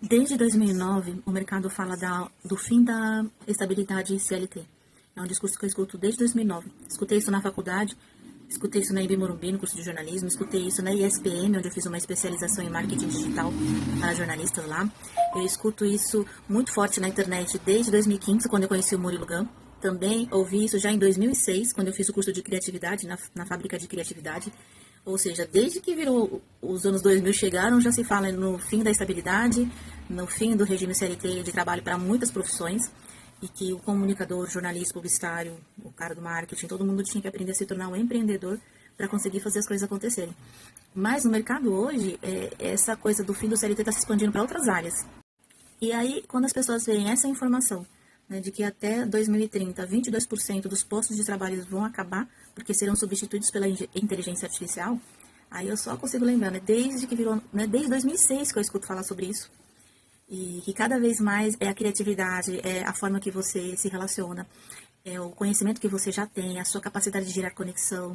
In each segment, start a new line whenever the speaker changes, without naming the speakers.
Desde 2009, o mercado fala do fim da estabilidade CLT. É um discurso que eu escuto desde 2009. Escutei isso na faculdade, escutei isso na IB Morumbi, no curso de jornalismo, escutei isso na ISPM, onde eu fiz uma especialização em marketing digital para jornalistas lá. Eu escuto isso muito forte na internet desde 2015, quando eu conheci o Murilo Gun. Também ouvi isso já em 2006, quando eu fiz o curso de criatividade na fábrica de criatividade. Ou seja, desde que virou os anos 2000 chegaram, já se fala no fim da estabilidade, no fim do regime CLT de trabalho para muitas profissões, e que o comunicador, jornalista, publicitário, o cara do marketing, todo mundo tinha que aprender a se tornar um empreendedor para conseguir fazer as coisas acontecerem. Mas no mercado hoje, essa coisa do fim do CLT está se expandindo para outras áreas. E aí, quando as pessoas veem essa informação, né, de que até 2030, 22% dos postos de trabalho vão acabar, porque serão substituídos pela inteligência artificial, aí eu só consigo lembrar, né, desde que virou, né, desde 2006 que eu escuto falar sobre isso, e que cada vez mais é a criatividade, é a forma que você se relaciona, é o conhecimento que você já tem, a sua capacidade de gerar conexão,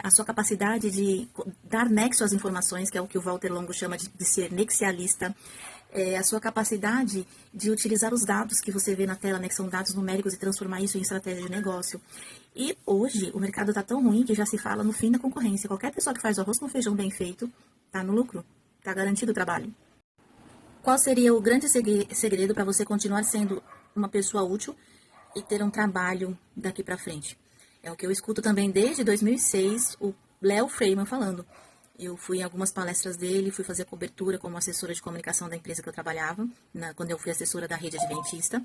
a sua capacidade de dar nexo às informações, que é o que o Walter Longo chama de ser nexialista, a sua capacidade de utilizar os dados que você vê na tela, né, que são dados numéricos, e transformar isso em estratégia de negócio. E hoje o mercado está tão ruim que já se fala no fim da concorrência. Qualquer pessoa que faz o arroz com feijão bem feito está no lucro, está garantido o trabalho. Qual seria o grande segredo para você continuar sendo uma pessoa útil e ter um trabalho daqui para frente? É o que eu escuto também desde 2006, o Léo Freiman falando. Eu fui em algumas palestras dele, fui fazer cobertura como assessora de comunicação da empresa que eu trabalhava, quando eu fui assessora da rede adventista,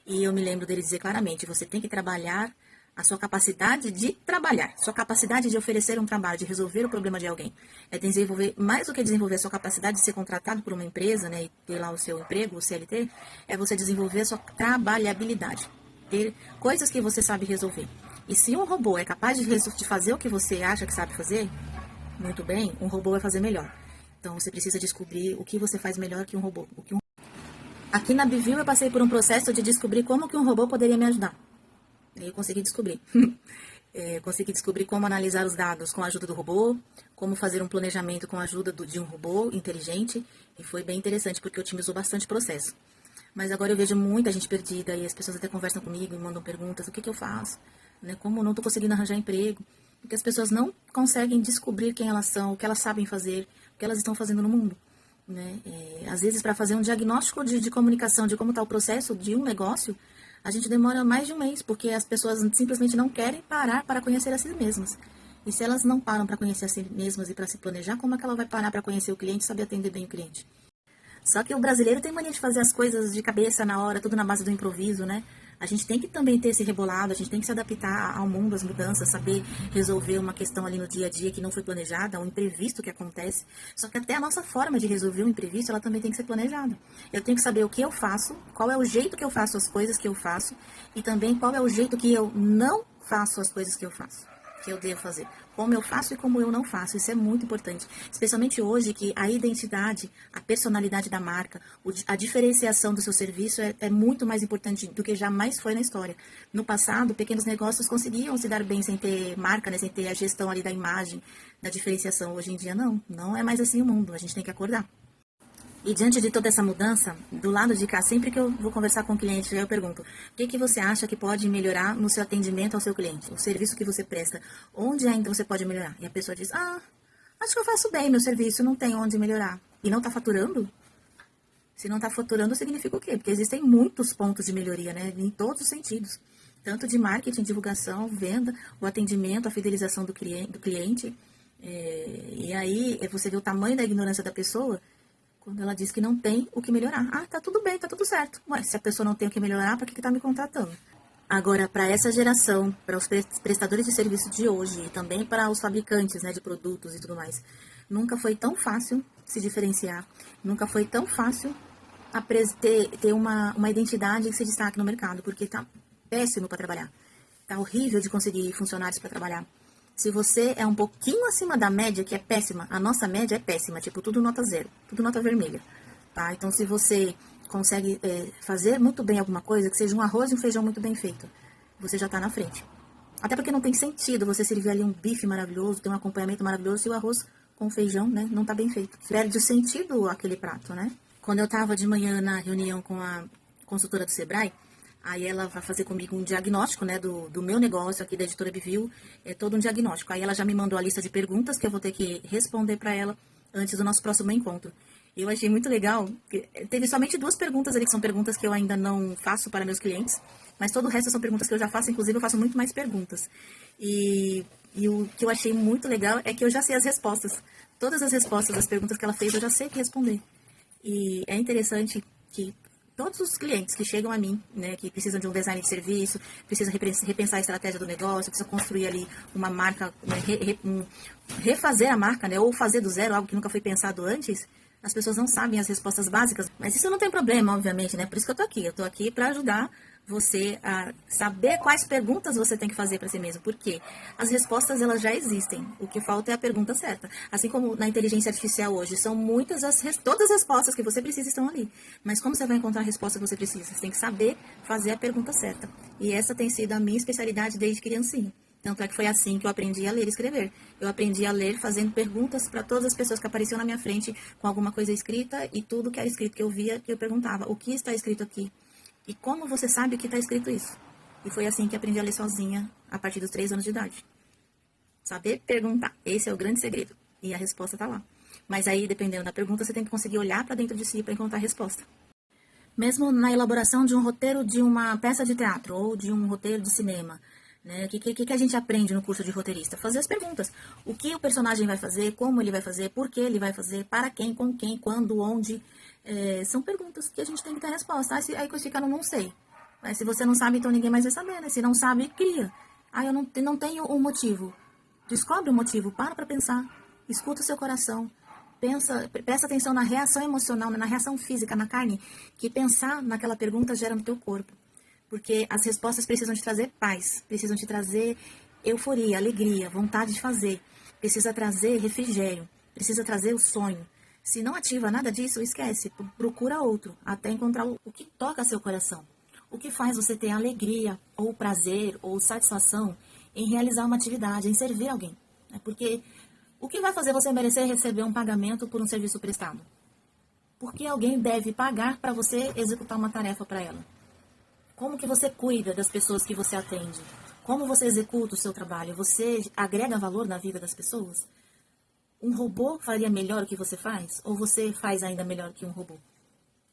e eu me lembro dele dizer claramente, você tem que trabalhar a sua capacidade de trabalhar, sua capacidade de oferecer um trabalho, de resolver o problema de alguém. É desenvolver, mais do que desenvolver a sua capacidade de ser contratado por uma empresa, né, e ter lá o seu emprego, o CLT, é você desenvolver a sua trabalhabilidade, ter coisas que você sabe resolver. E se um robô é capaz de fazer o que você acha que sabe fazer, muito bem, um robô vai fazer melhor. Então você precisa descobrir o que você faz melhor que um robô. Aqui na Bivil eu passei por um processo de descobrir como que um robô poderia me ajudar. E eu consegui descobrir. Consegui descobrir como analisar os dados com a ajuda do robô, como fazer um planejamento com a ajuda de um robô inteligente, e foi bem interessante porque otimizou bastante o processo. Mas agora eu vejo muita gente perdida e as pessoas até conversam comigo e mandam perguntas, o que eu faço? Né? Como eu não estou conseguindo arranjar emprego? Porque as pessoas não conseguem descobrir quem elas são, o que elas sabem fazer, o que elas estão fazendo no mundo. Né? Às vezes, para fazer um diagnóstico de comunicação de como está o processo de um negócio, a gente demora mais de um mês, porque as pessoas simplesmente não querem parar para conhecer a si mesmas. E se elas não param para conhecer a si mesmas e para se planejar, como é que ela vai parar para conhecer o cliente e saber atender bem o cliente? Só que o brasileiro tem mania de fazer as coisas de cabeça na hora, tudo na base do improviso, né? A gente tem que também ter esse rebolado, a gente tem que se adaptar ao mundo, às mudanças, saber resolver uma questão ali no dia a dia que não foi planejada, um imprevisto que acontece. Só que até a nossa forma de resolver o imprevisto, ela também tem que ser planejada. Eu tenho que saber o que eu faço, qual é o jeito que eu faço as coisas que eu faço, e também qual é o jeito que eu não faço as coisas que eu faço, que eu devo fazer. Como eu faço e como eu não faço. Isso é muito importante. Especialmente hoje que a identidade, a personalidade da marca, a diferenciação do seu serviço é muito mais importante do que jamais foi na história. No passado, pequenos negócios conseguiam se dar bem sem ter marca, né, sem ter a gestão ali da imagem, da diferenciação. Hoje em dia não. Não é mais assim o mundo. A gente tem que acordar. E diante de toda essa mudança, do lado de cá, sempre que eu vou conversar com o cliente, eu pergunto, o que você acha que pode melhorar no seu atendimento ao seu cliente? O serviço que você presta, onde ainda você pode melhorar? E a pessoa diz, acho que eu faço bem meu serviço, não tem onde melhorar. E não está faturando? Se não está faturando, significa o quê? Porque existem muitos pontos de melhoria, né? Em todos os sentidos. Tanto de marketing, divulgação, venda, o atendimento, a fidelização do cliente. E aí, você vê o tamanho da ignorância da pessoa, quando ela diz que não tem o que melhorar. Tá tudo bem, tá tudo certo. Mas se a pessoa não tem o que melhorar, para que tá me contratando? Agora, para essa geração, para os prestadores de serviço de hoje, e também para os fabricantes, né, de produtos e tudo mais, nunca foi tão fácil se diferenciar, nunca foi tão fácil ter uma identidade que se destaque no mercado, porque tá péssimo para trabalhar. Tá horrível de conseguir funcionários para trabalhar. Se você é um pouquinho acima da média, que é péssima, a nossa média é péssima, tipo, tudo nota zero, tudo nota vermelha, tá? Então, se você consegue fazer muito bem alguma coisa, que seja um arroz e um feijão muito bem feito, você já tá na frente. Até porque não tem sentido você servir ali um bife maravilhoso, ter um acompanhamento maravilhoso, se o arroz com feijão, né, não tá bem feito. Perde o sentido aquele prato, né? Quando eu estava de manhã na reunião com a consultora do Sebrae, aí ela vai fazer comigo um diagnóstico, né, do meu negócio aqui da Editora Bivio, é todo um diagnóstico. Aí ela já me mandou a lista de perguntas que eu vou ter que responder para ela antes do nosso próximo encontro. Eu achei muito legal, teve somente 2 perguntas ali, que são perguntas que eu ainda não faço para meus clientes, mas todo o resto são perguntas que eu já faço, inclusive eu faço muito mais perguntas. E o que eu achei muito legal é que eu já sei as respostas. Todas as respostas das perguntas que ela fez, eu já sei que responder. E é interessante que todos os clientes que chegam a mim, né, que precisam de um design de serviço, precisam repensar a estratégia do negócio, precisam construir ali uma marca, né, refazer a marca, né, ou fazer do zero algo que nunca foi pensado antes, as pessoas não sabem as respostas básicas. Mas isso não tem problema, obviamente, né? Por isso que eu tô aqui. Eu tô aqui para ajudar você a saber quais perguntas você tem que fazer para si mesmo. Porque as respostas, elas já existem. O que falta é a pergunta certa. Assim como na inteligência artificial hoje, são muitas todas as respostas que você precisa estão ali. Mas como você vai encontrar a resposta que você precisa? Você tem que saber fazer a pergunta certa. E essa tem sido a minha especialidade desde criancinha. Tanto é que foi assim que eu aprendi a ler e escrever. Eu aprendi a ler fazendo perguntas para todas as pessoas que apareciam na minha frente com alguma coisa escrita, e tudo que era escrito que eu via, que eu perguntava: o que está escrito aqui? E como você sabe o que está escrito isso? E foi assim que aprendi a ler sozinha a partir dos 3 anos de idade. Saber perguntar. Esse é o grande segredo. E a resposta está lá. Mas aí, dependendo da pergunta, você tem que conseguir olhar para dentro de si para encontrar a resposta. Mesmo na elaboração de um roteiro de uma peça de teatro ou de um roteiro de cinema, né? O que a gente aprende no curso de roteirista? Fazer as perguntas. O que o personagem vai fazer, como ele vai fazer, por que ele vai fazer, para quem, com quem, quando, onde. São perguntas que a gente tem que ter resposta. Aí que fica no não sei. Mas se você não sabe, então ninguém mais vai saber, né? Se não sabe, cria. Eu não tenho um motivo. Descobre o motivo, para pensar, escuta o seu coração. Presta atenção na reação emocional, na reação física, na carne, que pensar naquela pergunta gera no teu corpo. Porque as respostas precisam te trazer paz, precisam te trazer euforia, alegria, vontade de fazer. Precisa trazer refrigério, precisa trazer o sonho. Se não ativa nada disso, esquece, procura outro, até encontrar o que toca seu coração. O que faz você ter alegria, ou prazer, ou satisfação em realizar uma atividade, em servir alguém. Porque o que vai fazer você merecer receber um pagamento por um serviço prestado? Porque alguém deve pagar para você executar uma tarefa para ela. Como que você cuida das pessoas que você atende? Como você executa o seu trabalho? Você agrega valor na vida das pessoas? Um robô faria melhor o que você faz? Ou você faz ainda melhor que um robô?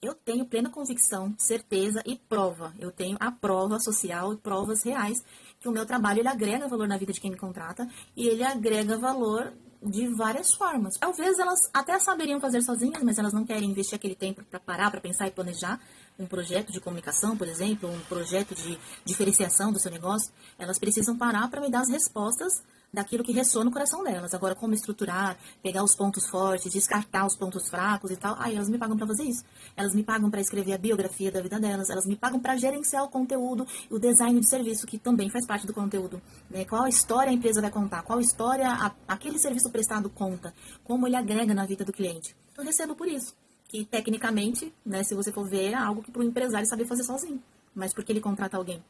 Eu tenho plena convicção, certeza e prova. Eu tenho a prova social e provas reais que o meu trabalho ele agrega valor na vida de quem me contrata, e ele agrega valor de várias formas. Talvez elas até saberiam fazer sozinhas, mas elas não querem investir aquele tempo para parar, para pensar e planejar um projeto de comunicação, por exemplo, um projeto de diferenciação do seu negócio. Elas precisam parar para me dar as respostas daquilo que ressoa no coração delas. Agora, como estruturar, pegar os pontos fortes, descartar os pontos fracos e tal, aí elas me pagam para fazer isso. Elas me pagam para escrever a biografia da vida delas, elas me pagam para gerenciar o conteúdo e o design de serviço, que também faz parte do conteúdo. Né? Qual a história a empresa vai contar, qual história aquele serviço prestado conta, como ele agrega na vida do cliente. Eu recebo por isso. Que, tecnicamente, né, se você for ver, é algo que para o empresário saber fazer sozinho. Mas por que ele contrata alguém?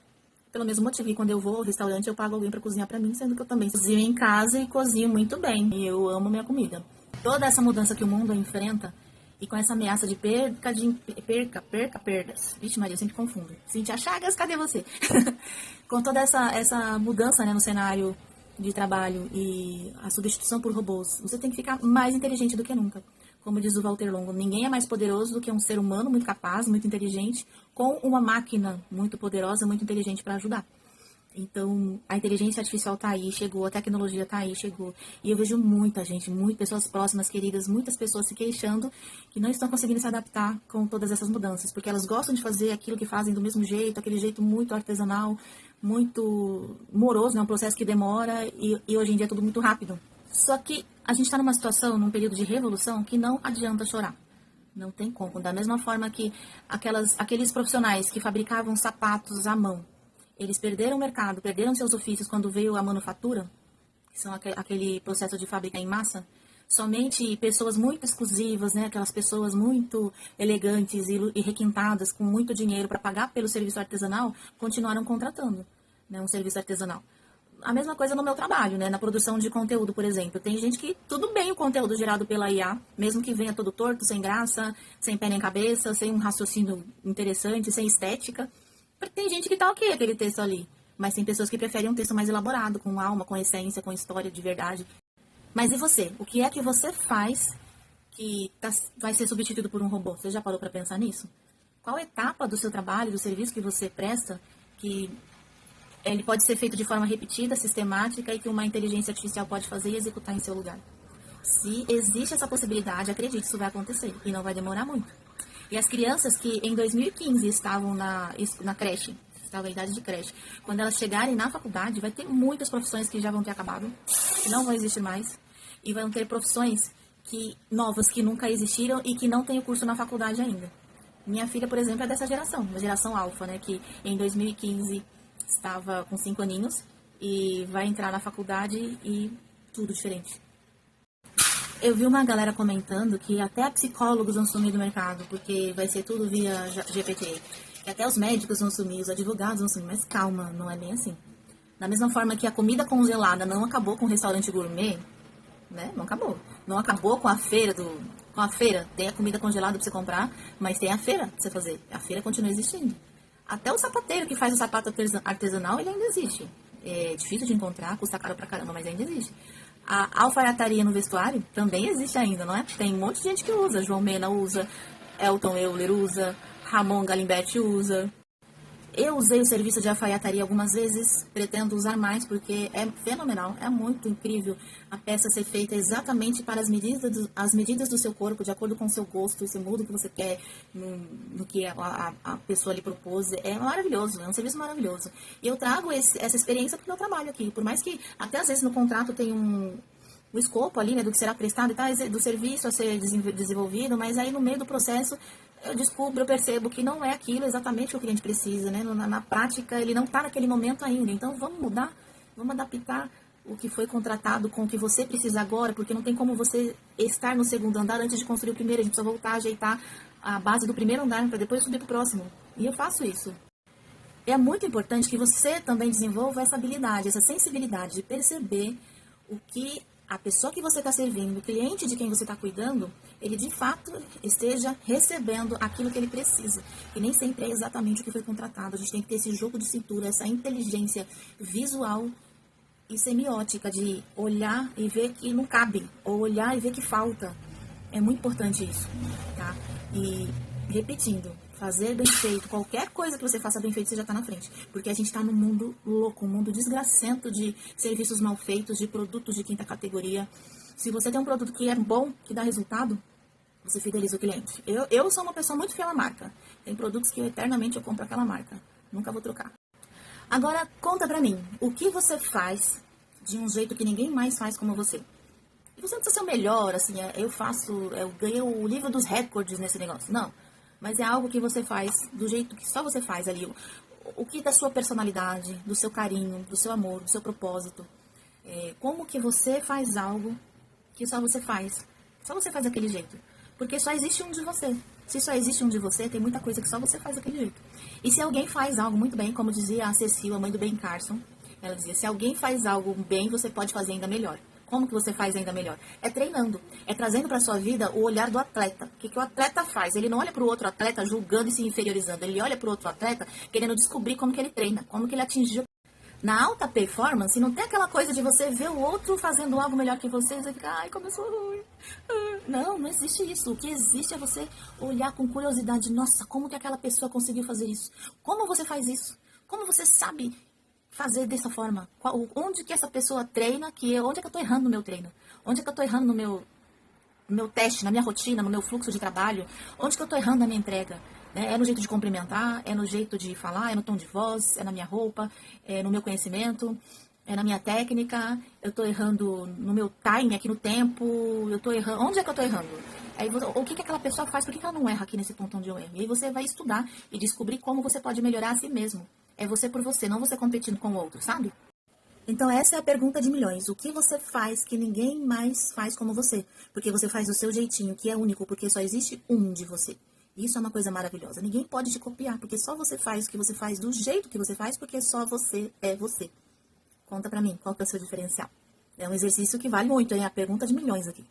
Pelo mesmo motivo que quando eu vou ao restaurante, eu pago alguém para cozinhar para mim, sendo que eu também cozinho em casa e cozinho muito bem. E eu amo minha comida. Toda essa mudança que o mundo enfrenta, e com essa ameaça de perdas. Vixe Maria, eu sempre confundo. Cintia Chagas, cadê você? Com toda essa mudança, né, no cenário de trabalho e a substituição por robôs, você tem que ficar mais inteligente do que nunca. Como diz o Walter Longo, ninguém é mais poderoso do que um ser humano muito capaz, muito inteligente, com uma máquina muito poderosa, muito inteligente para ajudar. Então, a inteligência artificial está aí, chegou, a tecnologia está aí, chegou. E eu vejo muita gente, muitas pessoas próximas, queridas, muitas pessoas se queixando que não estão conseguindo se adaptar com todas essas mudanças, porque elas gostam de fazer aquilo que fazem do mesmo jeito, aquele jeito muito artesanal, muito moroso, né? Um processo que demora, e hoje em dia é tudo muito rápido. Só que a gente está numa situação, num período de revolução, que não adianta chorar. Não tem como. Da mesma forma que aqueles profissionais que fabricavam sapatos à mão, eles perderam o mercado, perderam seus ofícios quando veio a manufatura, que são aquele processo de fábrica em massa. Somente pessoas muito exclusivas, né, aquelas pessoas muito elegantes e requintadas, com muito dinheiro para pagar pelo serviço artesanal, continuaram contratando, né, um serviço artesanal. a mesma coisa no meu trabalho, né? Na produção de conteúdo, por exemplo. Tem gente que, tudo bem o conteúdo gerado pela IA, mesmo que venha todo torto, sem graça, sem pé nem cabeça, sem um raciocínio interessante, sem estética. Tem gente que tá ok aquele texto ali. Mas tem pessoas que preferem um texto mais elaborado, com alma, com essência, com história de verdade. Mas e você? O que é que você faz que vai ser substituído por um robô? Você já parou para pensar nisso? Qual etapa do seu trabalho, do serviço que você presta, que ele pode ser feito de forma repetida, sistemática e que uma inteligência artificial pode fazer e executar em seu lugar? Se existe essa possibilidade, acredite, isso vai acontecer e não vai demorar muito. E as crianças que em 2015 estavam na creche, estavam em idade de creche, quando elas chegarem na faculdade, vai ter muitas profissões que já vão ter acabado, que não vão existir mais, e vão ter profissões novas que nunca existiram e que não têm o curso na faculdade ainda. Minha filha, por exemplo, é dessa geração, da geração alfa, né, que em 2015 estava com 5 aninhos e vai entrar na faculdade e tudo diferente. Eu vi uma galera comentando que até psicólogos vão sumir do mercado, porque vai ser tudo via GPT. Que até os médicos vão sumir, os advogados vão sumir, mas calma, não é bem assim. Da mesma forma que a comida congelada não acabou com o restaurante gourmet, né? Não acabou. Não acabou com a feira com a feira. Tem a comida congelada para você comprar, mas tem a feira para você fazer. A feira continua existindo. Até o sapateiro que faz o sapato artesanal, ele ainda existe. É difícil de encontrar, custa caro pra caramba, mas ainda existe. A alfaiataria no vestuário também existe ainda, não é? Tem um monte de gente que usa. João Mena usa, Elton Euler usa, Ramon Galimberti usa. Eu usei o serviço de alfaiataria algumas vezes, pretendo usar mais porque é fenomenal, é muito incrível a peça ser feita exatamente para as medidas do seu corpo, de acordo com o seu gosto, você muda o que você quer, no que a pessoa lhe propôs. É maravilhoso, é um serviço maravilhoso. E eu trago essa experiência para o meu trabalho aqui, por mais que até às vezes no contrato tem o escopo ali, né, do que será prestado e tal, do serviço a ser desenvolvido, mas aí no meio do processo eu percebo que não é aquilo exatamente que o cliente precisa, né? Na prática, ele não está naquele momento ainda. Então, vamos mudar, vamos adaptar o que foi contratado com o que você precisa agora, porque não tem como você estar no segundo andar antes de construir o primeiro. A gente precisa voltar a ajeitar a base do primeiro andar para depois subir para o próximo. E eu faço isso. É muito importante que você também desenvolva essa habilidade, essa sensibilidade de perceber o que a pessoa que você está servindo, o cliente de quem você está cuidando, ele de fato esteja recebendo aquilo que ele precisa. E nem sempre é exatamente o que foi contratado. A gente tem que ter esse jogo de cintura, essa inteligência visual e semiótica de olhar e ver que não cabe, ou olhar e ver que falta. É muito importante isso, tá? E repetindo, fazer bem feito, qualquer coisa que você faça bem feito, você já está na frente. Porque a gente está num mundo louco, um mundo desgracento de serviços mal feitos, de produtos de quinta categoria. Se você tem um produto que é bom, que dá resultado, você fideliza o cliente. Eu sou uma pessoa muito fiel à marca. Tem produtos que eternamente eu compro aquela marca. Nunca vou trocar. Agora, conta pra mim, o que você faz de um jeito que ninguém mais faz como você? E você não precisa ser o melhor, assim, eu ganhei o livro dos recordes nesse negócio. Não. Mas é algo que você faz do jeito que só você faz ali. O que da sua personalidade, do seu carinho, do seu amor, do seu propósito. Como que você faz algo que só você faz. Só você faz daquele jeito. Porque só existe um de você. Se só existe um de você, tem muita coisa que só você faz daquele jeito. E se alguém faz algo muito bem, como dizia a Cecil, a mãe do Ben Carson, ela dizia, se alguém faz algo bem, você pode fazer ainda melhor. Como que você faz ainda melhor? É treinando, é trazendo para sua vida o olhar do atleta. O que o atleta faz? Ele não olha para o outro atleta julgando e se inferiorizando. Ele olha para o outro atleta querendo descobrir como que ele treina, como que ele atingiu. Na alta performance, não tem aquela coisa de você ver o outro fazendo algo melhor que você e você fica, ai, como eu sou ruim. Não, não existe isso. O que existe é você olhar com curiosidade. Nossa, como que aquela pessoa conseguiu fazer isso? Como você faz isso? Como você sabe fazer dessa forma? Onde que essa pessoa treina? Onde é que eu tô errando no meu treino? Onde é que eu tô errando no meu teste, na minha rotina, no meu fluxo de trabalho? Onde que eu tô errando na minha entrega? É no jeito de cumprimentar, é no jeito de falar, é no tom de voz, é na minha roupa, é no meu conhecimento, é na minha técnica, eu tô errando no meu time aqui no tempo, eu tô errando, onde é que eu tô errando? Aí, o que aquela pessoa faz, por que ela não erra aqui nesse ponto onde eu erro? E aí você vai estudar e descobrir como você pode melhorar a si mesmo. É você por você, não você competindo com o outro, sabe? Então essa é a pergunta de milhões. O que você faz que ninguém mais faz como você? Porque você faz do seu jeitinho, que é único, porque só existe um de você. Isso é uma coisa maravilhosa. Ninguém pode te copiar, porque só você faz o que você faz do jeito que você faz, porque só você é você. Conta pra mim, qual que é o seu diferencial? É um exercício que vale muito, hein? A pergunta de milhões aqui.